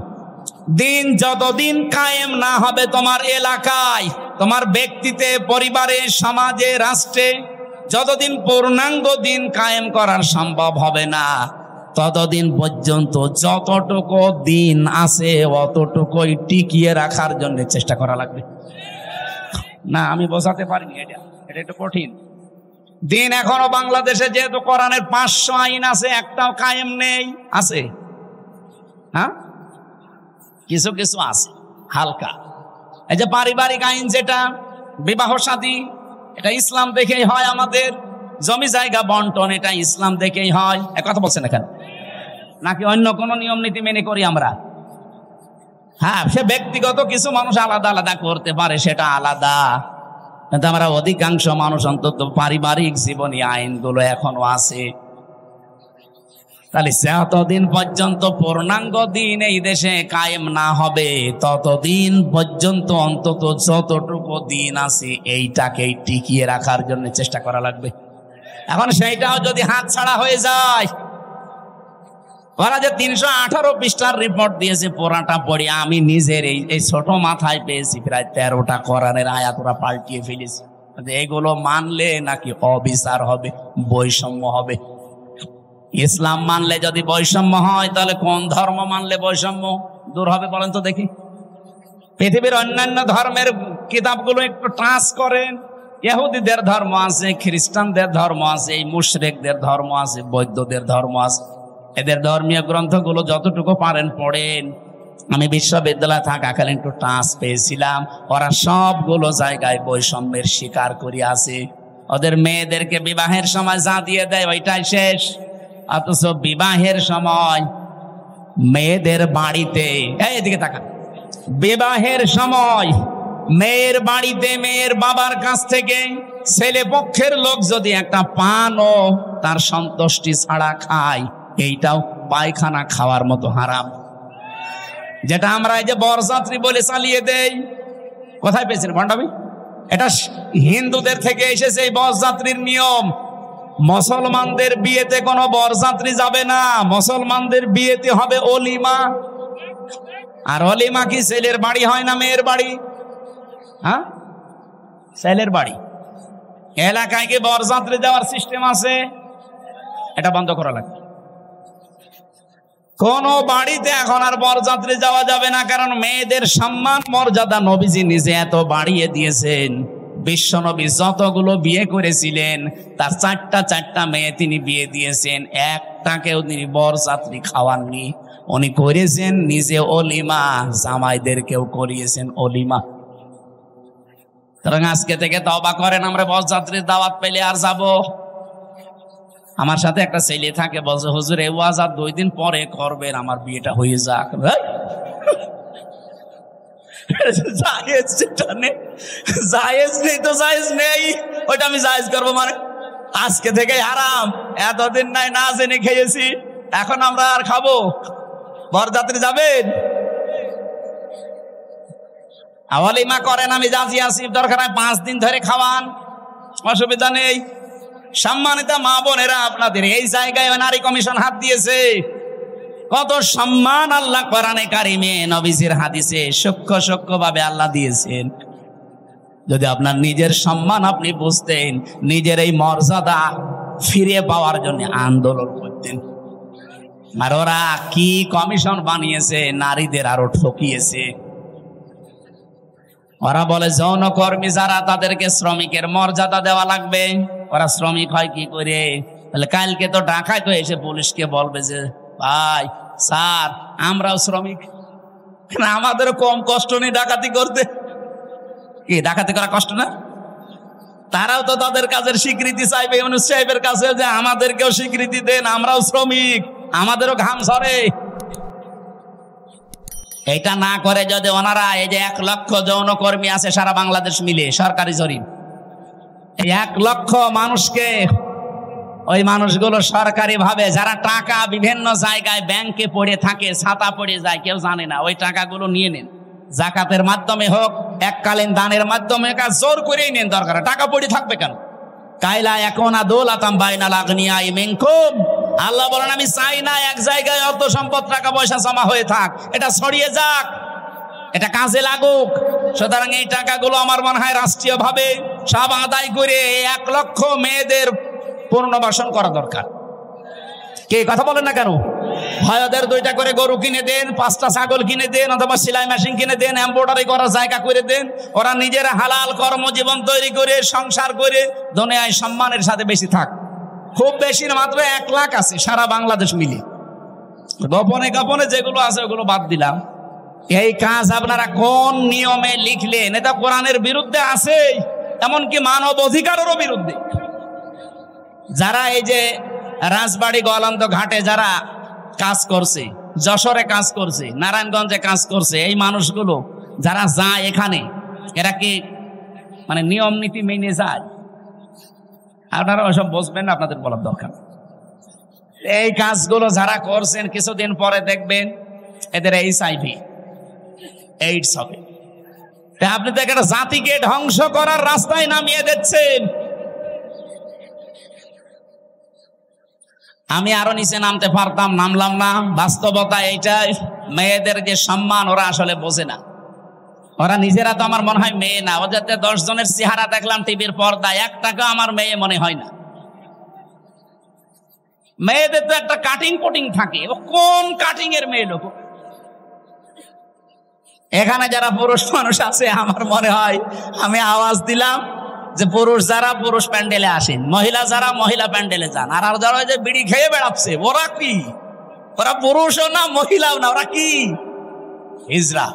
দিন যতদিন কায়েম না হবে তোমার এলাকায়, তোমার ব্যক্তিতে, পরিবারে, সমাজে, রাষ্ট্রে, যতদিন পূর্ণাঙ্গ দিন কায়েম করার সম্ভব হবে না, ততদিন পর্যন্ত যতটুকু দিন আছে অতটুকুই টিকিয়ে রাখার জন্য চেষ্টা করা লাগবে। না আমি বোঝাতে পারিনি, এটা একটু কঠিন। দিন এখনো বাংলাদেশে যেহেতু কোরআনের 500 আইন আছে, একটাও কায়েম নেই। আছে, হ্যাঁ কিছু কিছু আছে হালকা। এই যে পারিবারিক আইন, যেটা বিবাহ শাদী, এটা ইসলাম দেখেই হয়। আমাদের জমি জায়গা বন্টন, এটা ইসলাম দেখেই হয়। এক কথা বলছেন এখানে, নাকি অন্য কোন নিয়ম নীতি মেনে করি আমরা? হ্যাঁ, সে ব্যক্তিগত কিছু মানুষ আলাদা আলাদা করতে পারে, সেটা আলাদা, কিন্তু আমরা অধিকাংশ মানুষ অন্তত পারিবারিক জীবনী আইনগুলো এখনো আছে। তাহলে যতদিন পর্যন্ত পূর্ণাঙ্গ দিন এই দেশে কায়েম না হবে, ততদিন পর্যন্ত অন্তত যতটুকু দিন আছে এইটাকেই টিকিয়ে রাখার জন্য চেষ্টা করা লাগবে। এখন সেইটাও যদি হাত ছাড়া হয়ে যায়, ওরা যে 318 পৃষ্ঠার রিপোর্ট দিয়েছে, পুরাটা পড়ে আমি নিজের এই ছোট মাথায় পেয়েছি প্রায় 13টা কোরআনের আয়াত ওরা পাল্টিয়ে ফেলেছি। এগুলো মানলে নাকি অবিচার হবে, বৈষম্য হবে। ইসলাম মানলে যদি বৈষম্য হয়, তাহলে কোন ধর্ম মানলে বৈষম্য দূর হবে বলেন তো দেখি? পৃথিবীর অন্যান্য ধর্মের কিতাবগুলো একটু টাচ করেন। ইহুদিদের ধর্ম আছে, খ্রিস্টানদের ধর্ম আছে, এই মুশরিকদের ধর্ম আছে, বৌদ্ধদের ধর্ম আছে। এদের ধর্মীয় গ্রন্থগুলো যতটুকু পারেন পড়েন। আমি বিশ্ববিদ্যালয়ে থাকাকালীন একটু টাচ পেয়েছিলাম, ওরা সবগুলো জায়গায় বৈষম্যের শিকার করে আছে। ওদের মেয়েদেরকে বিবাহের সময় যা দিয়ে দেয় ওইটাই শেষ, অথচ বিবাহের সময় মেয়েদের বাড়িতে, এদিকে তাকান, বিবাহের সময় মেয়ের বাড়িতে মেয়ের বাবার কাছ থেকে ছেলে পক্ষের লোক যদি একটা পানও তার সন্তুষ্টি ছাড়া খায়, এইটাও পায়খানা খাওয়ার মতো হারাম। যেটা আমরা এই যে বরযাত্রী বলে চালিয়ে দেই, কোথায় পেয়েছেন ভণ্ডামি? এটা হিন্দুদের থেকে এসেছে এই বরযাত্রীর নিয়ম। মুসলমানদের বিয়েতে কোনো বরযাত্রী যাবে না, মুসলমানদের বিয়েতে হবে অলিমা। আর অলিমা কি ছেলের বাড়ি হয় না মেয়ের বাড়ি? হ্যাঁ, ছেলের বাড়ি। এলাকায় কি বরযাত্রী যাওয়ার সিস্টেম আছে? এটা বন্ধ করা লাগবে। কোন বাড়িতে এখন আর বরযাত্রী যাওয়া যাবে না, কারণ মেয়েদের সম্মান মর্যাদা নবীজি নিজে এত বাড়িয়ে দিয়েছেন। বিশ্বনবী যতগুলো বিয়ে করেছিলেন তার চারটা মেয়ে তিনি বিয়ে দিয়েছেন, একটাকেও তিনি বরযাত্রী খাওয়াননি। উনি করেছেন নিজে অলিমা, জামাইদেরকেও করিয়েছেন অলিমা। সুতরাং আজকে থেকে তওবা করেন, আমরা বরযাত্রীর দাওয়াত পেলে আর যাব। আমার সাথে একটা ছেলে থাকে, বলছে হুজুর এই ওয়াজ আর 2 দিন পরে করবেন, আমার বিয়েটা হয়ে যাক। জায়েজ নেই তো জায়েজ নেই, ওইটা আমি জায়েজ করবো মানে? আজকে থেকে হারাম। এতদিন নাই না জেনে খেয়েছি, এখন আমরা আর খাবো? বরযাত্রী যাবেন? ওলিমা করেন, আমি রাজি আছি, দরকার হয় 5 দিন ধরে খাওয়ান, অসুবিধা নেই। সম্মানিত মা বোনেরা, আপনাদের এই জায়গায় নারী কমিশন হাত দিয়েছে। কত সম্মান আল্লাহ কোরআনে কারিমে নবীজির হাদিসে সূক্ষ্ম ভাবে আল্লাহ দিয়েছেন। যদি আপনার নিজের সম্মান আপনি বুঝতেন, নিজের এই মর্যাদা ফিরে পাওয়ার জন্য আন্দোলন করতেন। আর ওরা কি কমিশন বানিয়েছে, নারীদের আরো ঠকিয়েছে। ওরা বলে যৌনকর্মী যারা, তাদেরকে শ্রমিকের মর্যাদা দেওয়া লাগবে। ওরা শ্রমিক হয় কি করে? তাহলে কালকে তো ঢাকায় তো এসে পুলিশকে বলবে যে ভাই স্যার আমরাও শ্রমিক, আমাদের কম কষ্ট নেই ডাকাতি করতে। কি ডাকাতি করা কষ্ট না? তারাও তো তাদের কাজের স্বীকৃতি চাইবে ইউনূস সাহেবের কাছে, যে আমাদেরকেও স্বীকৃতি দেন, আমরাও শ্রমিক, আমাদেরও ঘাম ঝরে। এটা না করে যদি ওনারা, এই যে 1 লক্ষ যৌনকর্মী আছে সারা বাংলাদেশ মিলে, সরকারি জরিপ, 1 লক্ষ মানুষকে, ওই মানুষগুলো সরকারি ভাবে যারা টাকা বিভিন্ন জায়গায় ব্যাংকে পড়ে থাকে, ছাতা পড়ে যায়, কেউ জানে না, ওই টাকাগুলো নিয়ে নেন। জাকাতের মাধ্যমে হোক, এককালীন দানের মাধ্যমে, জোর করেই নেন, দরকার টাকা পড়ে থাকবে কেন? কাইলা ইয়াকুনা দৌলাতাম বাইনাল আগনিয়াই মিনকুম, আল্লাহ বলেন আমি চাই না এক জায়গায় অর্থ সম্পদ টাকা পয়সা জমা হয়ে থাক, এটা ছড়িয়ে যাক, এটা কাজে লাগুক। সুতরাং এই টাকাগুলো আমার মনে হয় রাষ্ট্রীয় ভাবে সব আদায় করে 1 লক্ষ মেয়েদের পুনর্বাসন করা দরকার। কে কথা বলেন না কেন? হয় ওদের 2টা করে গরু কিনে দেন, 5টা ছাগল কিনে দেন, অথবা সেলাই মেশিন কিনে দেন, এমব্রয়ডারি করার জায়গা করে দেন। ওরা নিজেরা হালাল কর্মজীবন তৈরি করে সংসার করে দুনিয়ায় সম্মানের সাথে বেশি থাক। খুব বেশি না, মাত্র 1 লাখ আছে সারা বাংলাদেশ মিলে। গোপনে গোপনে যেগুলো আছে ওগুলো বাদ দিলাম। এই কাজ আপনারা কোন নিয়মে লিখলেন? এটা কোরআনের বিরুদ্ধে আছে, এমনকি মানব অধিকারেরও বিরুদ্ধে। যারা এই যে রাজবাড়ি গোয়ালন্দ ঘাটে যারা কাজ করছে, যশোরে কাজ করছে, নারায়ণগঞ্জে কাজ করছে, এই মানুষগুলো যারা যায় এখানে, এরা কি মানে নিয়ম নীতি মেনে যায়? আপনারা ওসব বুঝবেন না, আপনাদের বলার দরকার। এই কাজগুলো যারা করছেন কিছুদিন পরে দেখবেন এদের এইডস হবে। আপনি তো একটা জাতিকে ধ্বংস করার রাস্তায় নামিয়ে দিচ্ছেন। আমি আরো নিচে নামতে পারতাম, নামলাম না। বাস্তবতা এইটাই, মেয়েদের যে সম্মান ওরা আসলে বোঝে না। ওরা নিজেরা তো আমার মনে হয় মেয়ে না। ওদের 10 জনের চেহারা দেখলাম টিভির পর্দায়, একটাকে আমার মেয়ে মনে হয় না। মেয়েদের তো একটা কাটিং কুটিং থাকে, ও কোন কাটিং এর মেয়ে লোক? এখানে যারা পুরুষ মানুষ আছে, আমার মনে হয় আমি আওয়াজ দিলাম যে পুরুষ যারা পুরুষ প্যান্ডেলে আসেন, মহিলা যারা মহিলা প্যান্ডেলে যান। আর যারা যে বিড়ি খেয়ে বেড়াচ্ছে, ওরা কি? ওরা পুরুষও না মহিলাও না, ওরা কি? হিজড়া।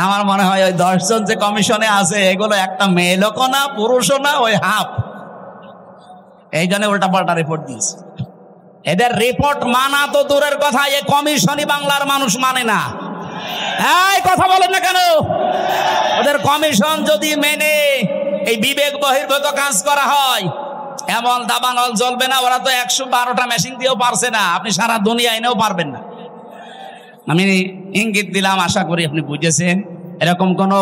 আমার মনে হয় ওই 10 জন যে কমিশনে আছে, এগুলো একটা মেয়ে লোকও না, পুরুষও না, ওই হাফ। এই জন্য উল্টা পাল্টা রিপোর্ট দিয়েছে। এদের রিপোর্ট মানা তো দূরের কথা, এই কমিশনই বাংলার মানুষ মানে না। এই কথা বলেন না কেন? ওদের কমিশন যদি মেনে এই বিবেক বহির্ভূত কাজ করা হয়, এমন দাবানল জ্বলবে না। ওরা তো 112টা মেশিন দিয়েও পারছে না, আপনি সারা দুনিয়া এনেও পারবেন না। আমি ইঙ্গিত দিলাম, আশা করি আপনি বুঝেছেন। এরকম কোন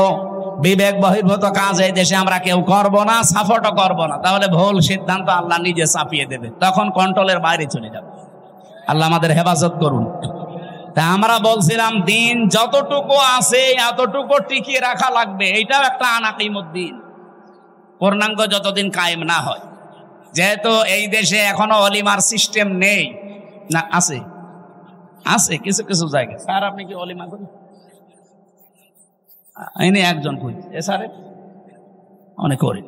বিবেক বহির্ভূত কাজ এই দেশে আমরা কেউ করব না, সাপোর্টও করব না। তাহলে ভুল সিদ্ধান্ত আল্লাহ নিজে চাপিয়ে দেবে, তখন কন্ট্রোলের বাইরে চলে যাবে। আল্লাহ আমাদের হেফাজত করুন। তা আমরা বলছিলাম দিন যতটুকু আছে এতটুকু টিকিয়ে রাখা লাগবে। এইটাও একটা আনাকিমুদ্দিন, পূর্ণাঙ্গ যতদিন কায়েম না হয়। যেহেতু এই দেশে এখনো অলিমার সিস্টেম নেই, না আছে আছে কিছু কিছু জায়গায়। স্যার আপনি কি অলিমা করেন? এনে একজন করি, এ স্যারে অনেক করি,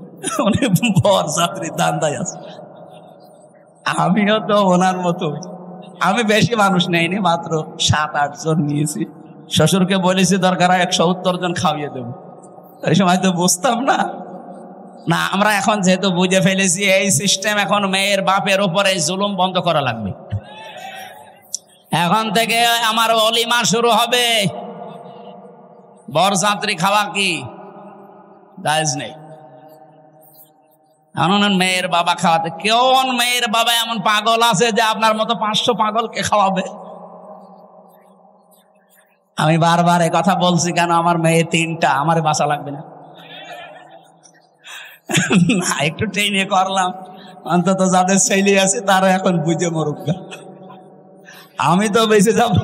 অনেক বর যাত্রী দান্দায় আছে। আমিও তো ওনার মতো, আমি বেশি মানুষ নেইনি, মাত্র 7-8 জন নিয়েছি। শ্বশুরকে বলেছি দরকার 170 জন খাওয়িয়ে দেবো। এই সময় তো বুঝতাম না। না, আমরা এখন যেহেতু বুঝে ফেলেছি এই সিস্টেম, এখন মেয়ের বাপের উপরে জুলুম বন্ধ করা লাগবে। এখন থেকে আমার অলিমা শুরু হবে। বরযাত্রী খাওয়া কি জায়েজ নেই। মেয়ের বাবা খাওয়াতে, কোন মেয়ের বাবা এমন পাগল আছে যে আপনার মতো 500 পাগলকে খাওয়াবে? আমি বারবার এই কথা বলছি কেন? আমার মেয়ে 3টা, আমার বাঁচা লাগবে না। না, একটু ট্রেনে করলাম, অন্তত যাদের ছেলে আছে তারা এখন বুঝে মরুক, আমি তো বেঁচে যাব।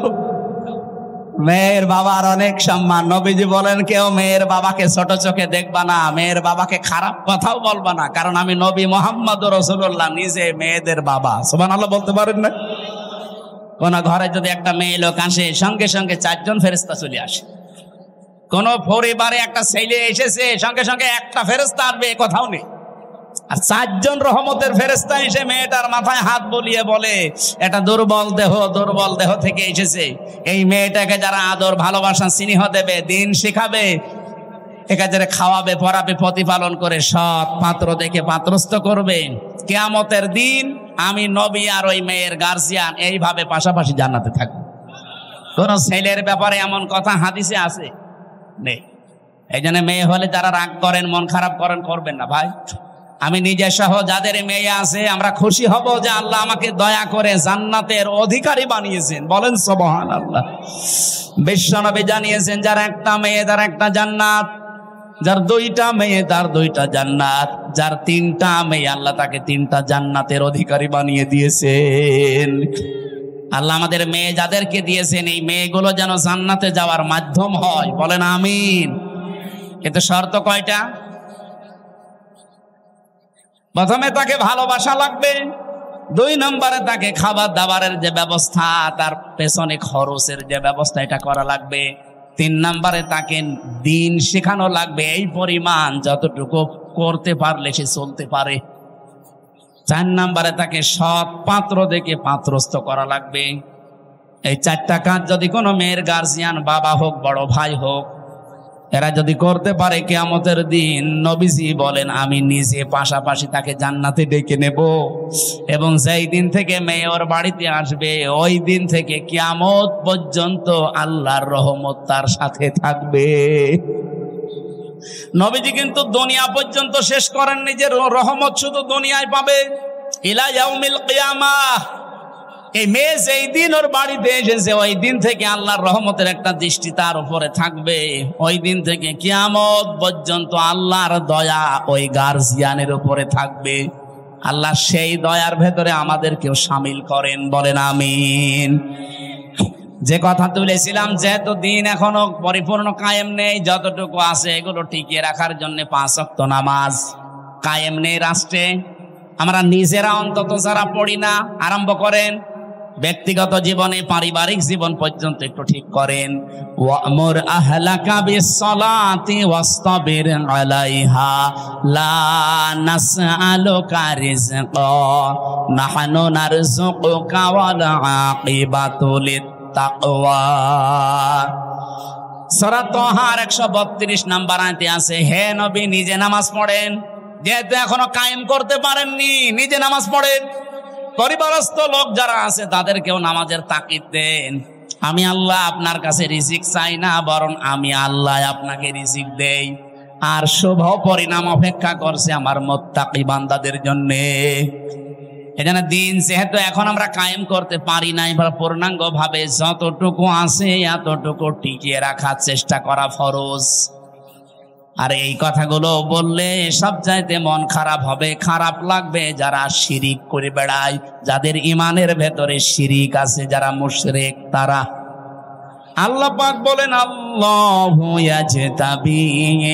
মেয়ের বাবার অনেক সম্মান। নবীজি বলেন কেউ মেয়ের বাবাকে ছোট চোখে দেখবা না, মেয়ের বাবাকে খারাপ কথাও বলবা না, কারণ আমি নবী মুহাম্মদ রাসূলুল্লাহ নিজে মেয়েদের বাবা। সুবহানাল্লাহ বলতে পারেন না? কোন ঘরে যদি একটা মেয়ে লোক আসে, সঙ্গে সঙ্গে 4 জন ফেরেশতা চলে আসে। কোন পরিবারে একটা ছেলে এসেছে, সঙ্গে সঙ্গে একটা ফেরেশতা আসবে, কথাও নেই। আর 4 জন রহমতের ফেরেশতা এসে মেয়েটার মাথায় হাত বলিয়ে বলে, এটা দুর্বল দেহ থেকে এসেছে। এই মেয়েটাকে যারা আদর ভালোবাসা স্নেহ দেবে, দিন শেখাবে, একাজে খাওয়াবে, পড়াবে, প্রতিপালন করে সৎ পাত্র দেখে পাত্রস্থ করবে। কিয়ামতের দিন আমি নবী আর ওই মেয়ের গার্জিয়ান এইভাবে পাশাপাশি জান্নাতে থাকবো। কোন ছেলের ব্যাপারে এমন কথা হাদিসে আছে নেই। এই জন্য মেয়ে হলে যারা রাগ করেন, মন খারাপ করেন, করবেন না ভাই। আমি নিজে সহ যাদের মেয়ে আছে, আমরা খুশি হব যে আল্লাহ আমাকে দয়া করে জান্নাতের অধিকারী বানিয়েছেন। বলেন সুবহানাল্লাহ। বিশ্বনবী জানিয়েছেন, যার একটা মেয়ে তার একটা জান্নাত, যার 2টা মেয়ে তার 2টা জান্নাত, যার 3টা মেয়ে আল্লাহ তাকে 3টা জান্নাতের অধিকারী বানিয়ে দিয়েছেন। আল্লাহ আমাদের মেয়ে যাদেরকে দিয়েছেন, এই মেয়েগুলো যেন জান্নাতে যাওয়ার মাধ্যম হয়। বলেন আমিন। কিন্তু শর্ত কয়টা? প্রথমে তাকে ভালোবাসা লাগবে, 2 নম্বরে তাকে খাবার দাবারের যে ব্যবস্থা, তার পেছনে খরচের যে ব্যবস্থা, এটা করা লাগবে। 3 নম্বরে তাকে দিন শেখানো লাগবে, এই পরিমাণ যতটুকু করতে পারলে সে চলতে পারে। 4 নম্বরে তাকে সৎ পাত্র দেখে পাত্রস্থ করা লাগবে। এই 4টা কাজ যদি কোনো মেয়ের গার্জিয়ান, বাবা হোক বড় ভাই হোক, এরা যদি করতে পারে কিয়ামতের দিন, নবীজি বলেন আমি নিজে পাশাপাশি তাকে জান্নাতে ডেকে নেব, এবং যেই দিন থেকে মেয়ে ওর বাড়িতে আসবে ওই দিন থেকে কিয়ামত পর্যন্ত আল্লাহর রহমত তার সাথে থাকবে। নবীজি কিন্তু দুনিয়া পর্যন্ত শেষ করেননি যে রহমত শুধু দুনিয়ায় পাবে, ইলা ইয়াউমিল কিয়ামাহ। এই মেয়ে যেই দিন ওর বাড়িতে এসেছে ওই দিন থেকে আল্লাহর রহমতের একটা দৃষ্টি তার উপরে থাকবে, ওই দিন থেকে কিয়ামত পর্যন্ত আল্লাহর দয়া ওই গার্জিয়ানের উপরে থাকবে। আল্লাহ সেই দয়ার ভেতরে আমাদেরকেও শামিল করেন, বলেন আমিন। যে কথা তুলেছিলাম, যেহেতু দিন এখনো পরিপূর্ণ কায়েম নেই, যতটুকু আছে এগুলো টিকিয়ে রাখার জন্য 5 ওয়াক্ত নামাজ কায়েম নেই রাষ্ট্রে। আমরা নিজেরা অন্তত যারা পড়ি না, আরম্ভ করেন ব্যক্তিগত জীবনে, পারিবারিক জীবন পর্যন্ত একটু ঠিক করেন। ওয়ামুর আহলাকা বিসসালাতি ওয়াসতাবির আলাইহা লা নাসআলুকা রিজকা নাহনু নারযুকুকা ওয়াল আকিবাতু লিত্তাকওয়া। সূরা তাহার 132 নম্বর আয়াতে আছে, হে নবী নিজে নামাজ পড়েন, যেহেতু এখনো কায়েম করতে পারেননি নিজে নামাজ পড়েন। পরিবারস্থ লোক যারা আছে তাদেরকেও নামাজের তাকিদ দেন। আমি আল্লাহ আপনার কাছে রিজিক চাই না, বরং আমি আল্লাহ আপনাকে রিজিক দেই, আর শুভ পরিণাম অপেক্ষা করছে আমার মুত্তাকি বান্দাদের জন্য। এখানে দিন যেহেতু এখন আমরা কায়েম করতে পারি না, এবার পূর্ণাঙ্গ ভাবে যতটুকু আছে এতটুকু টিকিয়ে রাখার চেষ্টা করা ফরজ। আর এই কথাগুলো বললে সব চাইতে মন খারাপ হবে, খারাপ লাগবে যারা শিরিক করে বেড়ায়, যাদের ইমানের ভেতরে শিরিক আছে, যারা মুশরিক তারা। আল্লাহ পাক বলেন, আল্লাহু ইয়াজতাবি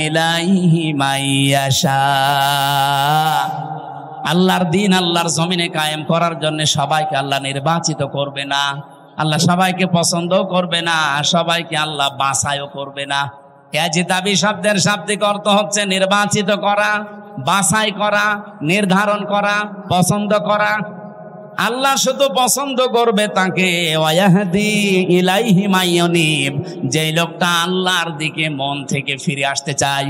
ইলাইহি মাইয়াশা। আল্লাহর দিন আল্লাহর জমিনে কায়েম করার জন্য সবাইকে আল্লাহ নির্বাচিত করবে না, আল্লাহ সবাইকে পছন্দ করবে না, সবাইকে আল্লাহ বাছাইও করবে না। ইয়াজতাবি শব্দের শাব্দিক অর্থ হচ্ছে নির্বাচিত করা, বাছাই করা, নির্ধারণ করা, পছন্দ করা। আল্লাহ শুধু পছন্দ করবে তাকে, ওয়াহদি ইলাইহি মাইয়ুনিব, যে লোকটা আল্লাহর দিকে মন থেকে ফিরে আসতে চায়।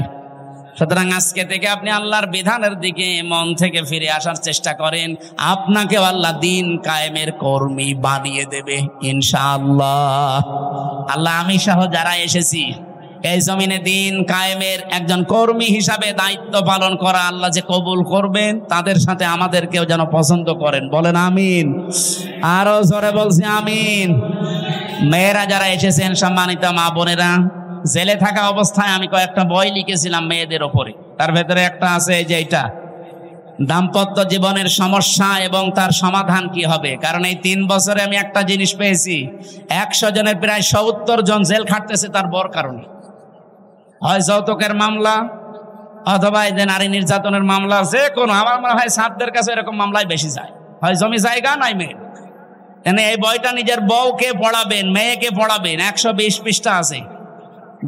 সুতরাং আজকে থেকে আপনি আল্লাহর বিধানের দিকে মন থেকে ফিরে আসার চেষ্টা করেন, আপনাকেও আল্লাহ দিন কায়েমের কর্মী বানিয়ে দেবে ইনশাআল্লাহ। আল্লাহ আমি সহ যারা এসেছি এই জমিনে দিন কায়েমের একজন কর্মী হিসাবে দায়িত্ব পালন করা আল্লাহ যে কবুল করবেন, তাদের সাথে আমাদেরকেও যেন পছন্দ করেন, বলেন আমিন। আরো জোরে বলছি আমিন। মেয়েরা যারা এসেছেন, সম্মানিত মা বোনেরা, জেলে থাকা অবস্থায় আমি কয়েকটা বই লিখেছিলাম মেয়েদের ওপরে। তার ভেতরে একটা আছে এই যে এটা, দাম্পত্য জীবনের সমস্যা এবং তার সমাধান কি হবে। কারণ এই 3 বছরে আমি একটা জিনিস পেয়েছি, 100 জনের প্রায় 70 জন জেল খাটতেছে তার বর কারণে। হয় যৌতুকের মামলা, অথবা এই যে নারী নির্যাতনের মামলা, যে কোনো, আমার মনে হয় সাতদের কাছে এরকম মামলায় বেশি যায়। হয় জমি জায়গা নাই মেয়ে। এই বইটা নিজের বউকে পড়াবেন, মেয়েকে পড়াবেন, 120 পৃষ্ঠা আছে।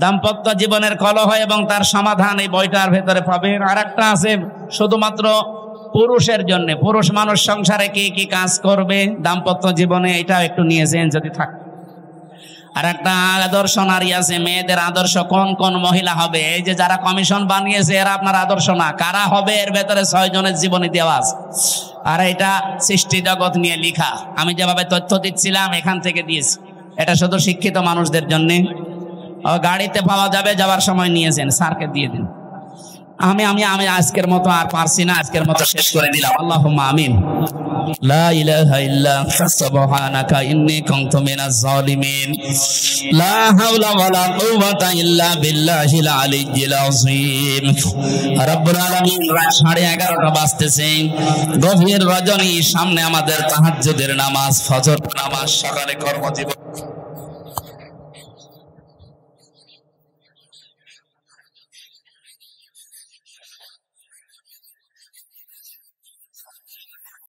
দাম্পত্য জীবনের কলহ এবং তার সমাধান এই বইটার ভেতরে পাবেন। আর একটা আছে শুধুমাত্র পুরুষের জন্য, পুরুষ মানুষ সংসারে কি কি কাজ করবে দাম্পত্য জীবনে, এটাও একটু নিয়েছেন যদি থাকে। আর একটা আদর্শ নারী আছে, মেয়েদের আদর্শ কোন কোন মহিলা হবে। এই যে যারা কমিশন বানিয়েছে এরা আপনার আদর্শ না, কারা হবে এর ভেতরে 6 জনের জীবনী দেওয়া আছে। আর এটা সৃষ্টি জগৎ নিয়ে লেখা, আমি যেভাবে তথ্য দিচ্ছিলাম এখান থেকে দিয়েছি। এটা শুধু শিক্ষিত মানুষদের জন্য। গাড়িতে পাওয়া যাবে, যাওয়ার সময় নিয়েছেন, স্যারকে দিয়ে দিন। আমি আমি আমি আজকের মতো আর পারছি না, আজকের মতো শেষ করে দিলাম। আল্লাহুম্মা আমিন। লা ইলাহা ইল্লা আনতা সুবহানাকা ইন্নী কুনতু মিনাজ জালিমিন। লা হাওলা ওয়ালা কুওয়াতা ইল্লা বিল্লাহিল আলিয়্যিল আযীম। রব্বুল আলামিন, রাত 11:30 বাজতেছে, গভীর রজনী, সামনে আমাদের তাহাজ্জুদের নামাজ, ফজর নামাজ, সকালে কর্মজীবন।